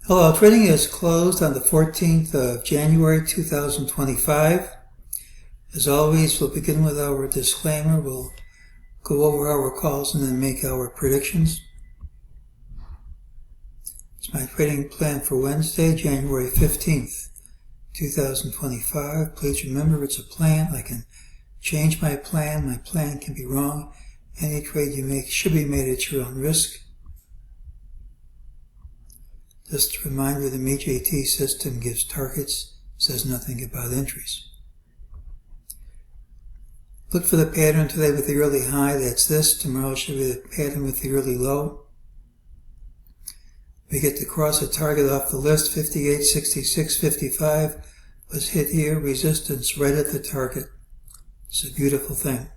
Hello, trading is closed on the 14th of January 2025. As always, we'll begin with our disclaimer. We'll go over our calls and then make our predictions. It's my trading plan for Wednesday, January 15th, 2025. Please remember it's a plan. I can change my plan. My plan can be wrong. Any trade you make should be made at your own risk. Just a reminder, the MEJT system gives targets, says nothing about entries. Look for the pattern today with the early high, that's this. Tomorrow should be the pattern with the early low. We get to cross a target off the list, 58, 66, 55 was hit here, resistance right at the target. It's a beautiful thing.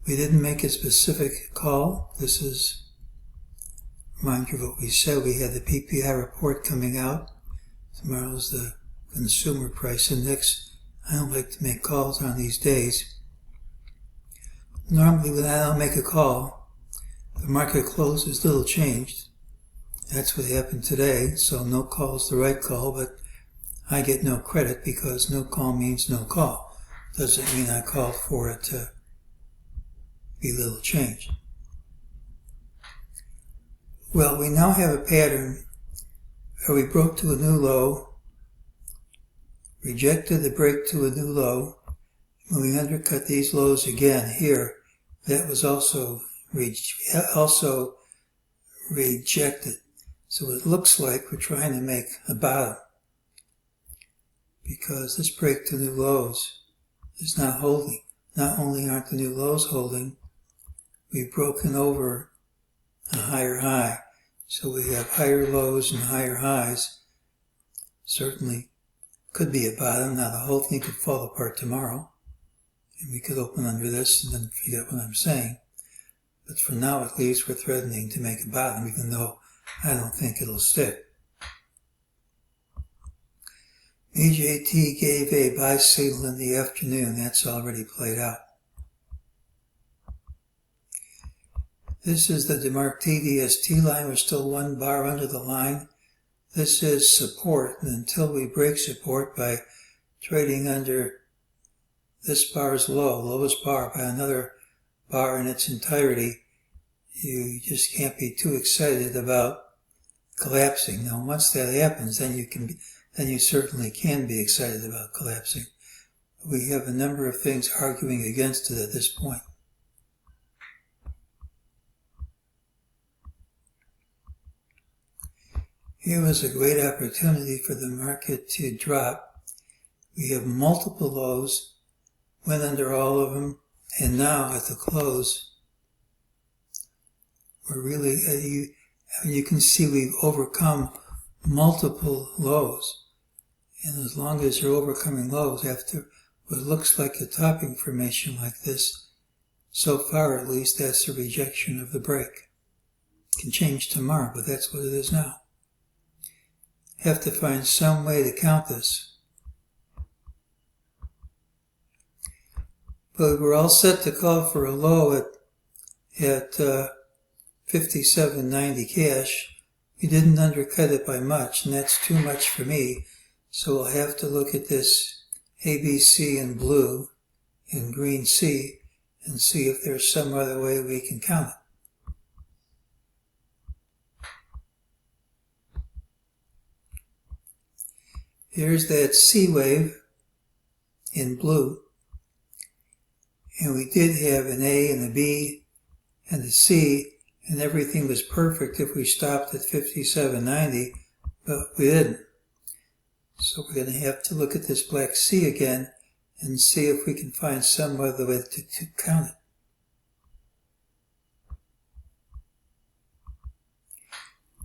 We didn't make a specific call. This is remind you of what we said. We had the PPI report coming out. Tomorrow's the consumer price index. I don't like to make calls on these days. Normally when I don't make a call, the market closes little changed. That's what happened today, so no call is the right call, but I get no credit because no call means no call. Doesn't mean I called for it to be little changed. Well, we now have a pattern where we broke to a new low, rejected the break to a new low. When we undercut these lows again here, that was also rejected. So it looks like we're trying to make a bottom because this break to new lows is not holding. Not only aren't the new lows holding, we've broken over a higher high. So we have higher lows and higher highs. Certainly could be a bottom. Now the whole thing could fall apart tomorrow. And we could open under this and then forget what I'm saying. But for now at least we're threatening to make a bottom, even though I don't think it'll stick. MEJT gave a buy signal in the afternoon. That's already played out. This is the demarked TDST line. We're still one bar under the line. This is support, and until we break support by trading under this bar's low, lowest bar, by another bar in its entirety, you just can't be too excited about collapsing. Now, once that happens, then you certainly can be excited about collapsing. We have a number of things arguing against it at this point. Here was a great opportunity for the market to drop. We have multiple lows, went under all of them, and now at the close, we're really, you can see we've overcome multiple lows. And as long as you're overcoming lows after what looks like a topping formation like this, so far at least that's a rejection of the break. It can change tomorrow, but that's what it is now. Have to find some way to count this. But we're all set to call for a low at 57.90 cash. We didn't undercut it by much, and that's too much for me. So we'll have to look at this ABC in blue and green C and see if there's some other way we can count it. Here's that C wave in blue, and we did have an A and a B and a C, and everything was perfect if we stopped at 57.90, but we didn't. So we're going to have to look at this black C again and see if we can find some other way to count it.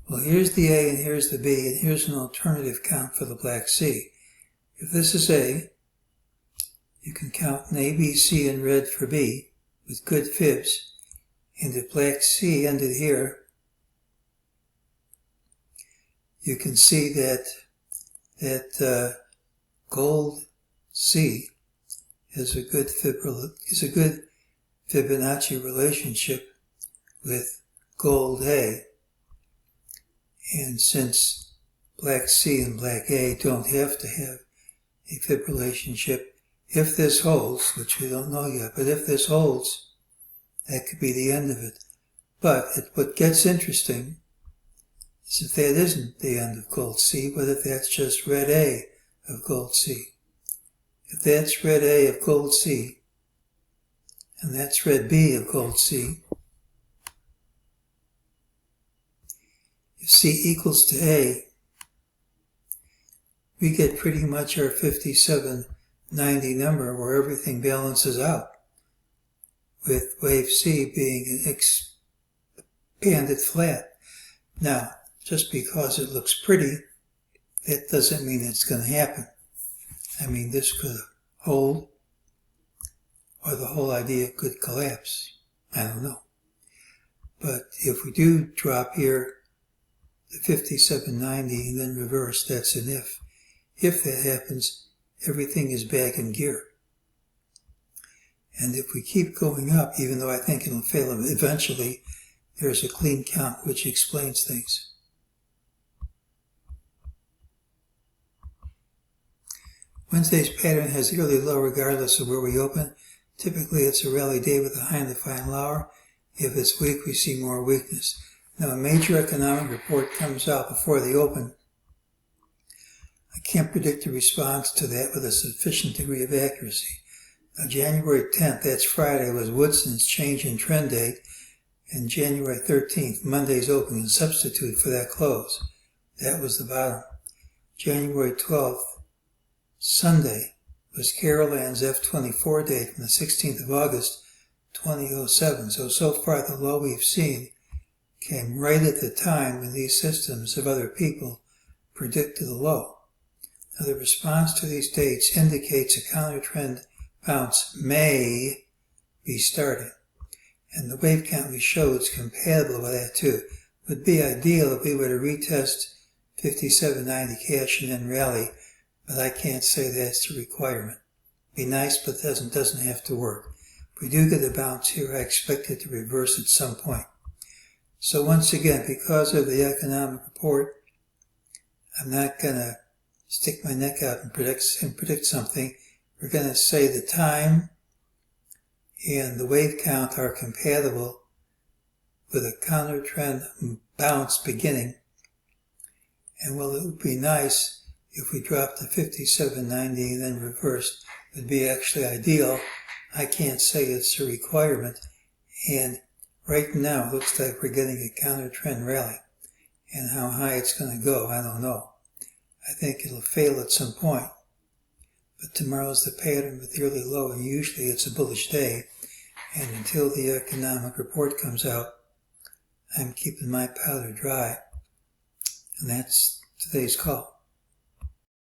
Well, here's the A and here's the B, and here's an alternative count for the black C. If this is A, you can count an A, B, C in red for B with good fibs, and if black C ended here, you can see that gold C is a good Fibonacci relationship with gold A. And since black C and black A don't have to have a fib relationship, if this holds, which we don't know yet, but if this holds, that could be the end of it. But what gets interesting is if that isn't the end of gold C, what if that's just red A of gold C? If that's red A of gold C, and that's red B of gold C, if C equals to A, we get pretty much our 5790 number where everything balances out, with wave C being expanded flat. Now, just because it looks pretty, that doesn't mean it's going to happen. I mean, this could hold, or the whole idea could collapse. I don't know. But if we do drop here, the 5790 and then reverse, that's an if. If that happens, everything is back in gear. And if we keep going up, even though I think it'll fail eventually, there's a clean count which explains things. Wednesday's pattern has yearly low regardless of where we open. Typically it's a rally day with a high and defined lower. If it's weak, we see more weakness. Now a major economic report comes out before the open. I can't predict the response to that with a sufficient degree of accuracy. Now January 10th, that's Friday, was Woodson's change in trend date, and January 13th, Monday's open, and substitute for that close. That was the bottom. January 12th, Sunday, was Carolan's F24 date from the 16th of August, 2007. So far the low we've seen came right at the time when these systems of other people predicted the low. Now the response to these dates indicates a counter-trend bounce may be starting. And the wave count we showed is compatible with that too. It would be ideal if we were to retest 5790 cash and then rally, but I can't say that's the requirement. Be nice, but doesn't have to work. If we do get a bounce here, I expect it to reverse at some point. So once again, because of the economic report, I'm not going to stick my neck out and predict something. We're going to say the time and the wave count are compatible with a counter trend bounce beginning. And well, it would be nice if we dropped to 5790 and then reversed. It would be actually ideal. I can't say it's a requirement. And right now, it looks like we're getting a counter trend rally. And how high it's going to go, I don't know. I think it'll fail at some point. But tomorrow's the pattern with the early low, and usually it's a bullish day. And until the economic report comes out, I'm keeping my powder dry. And that's today's call.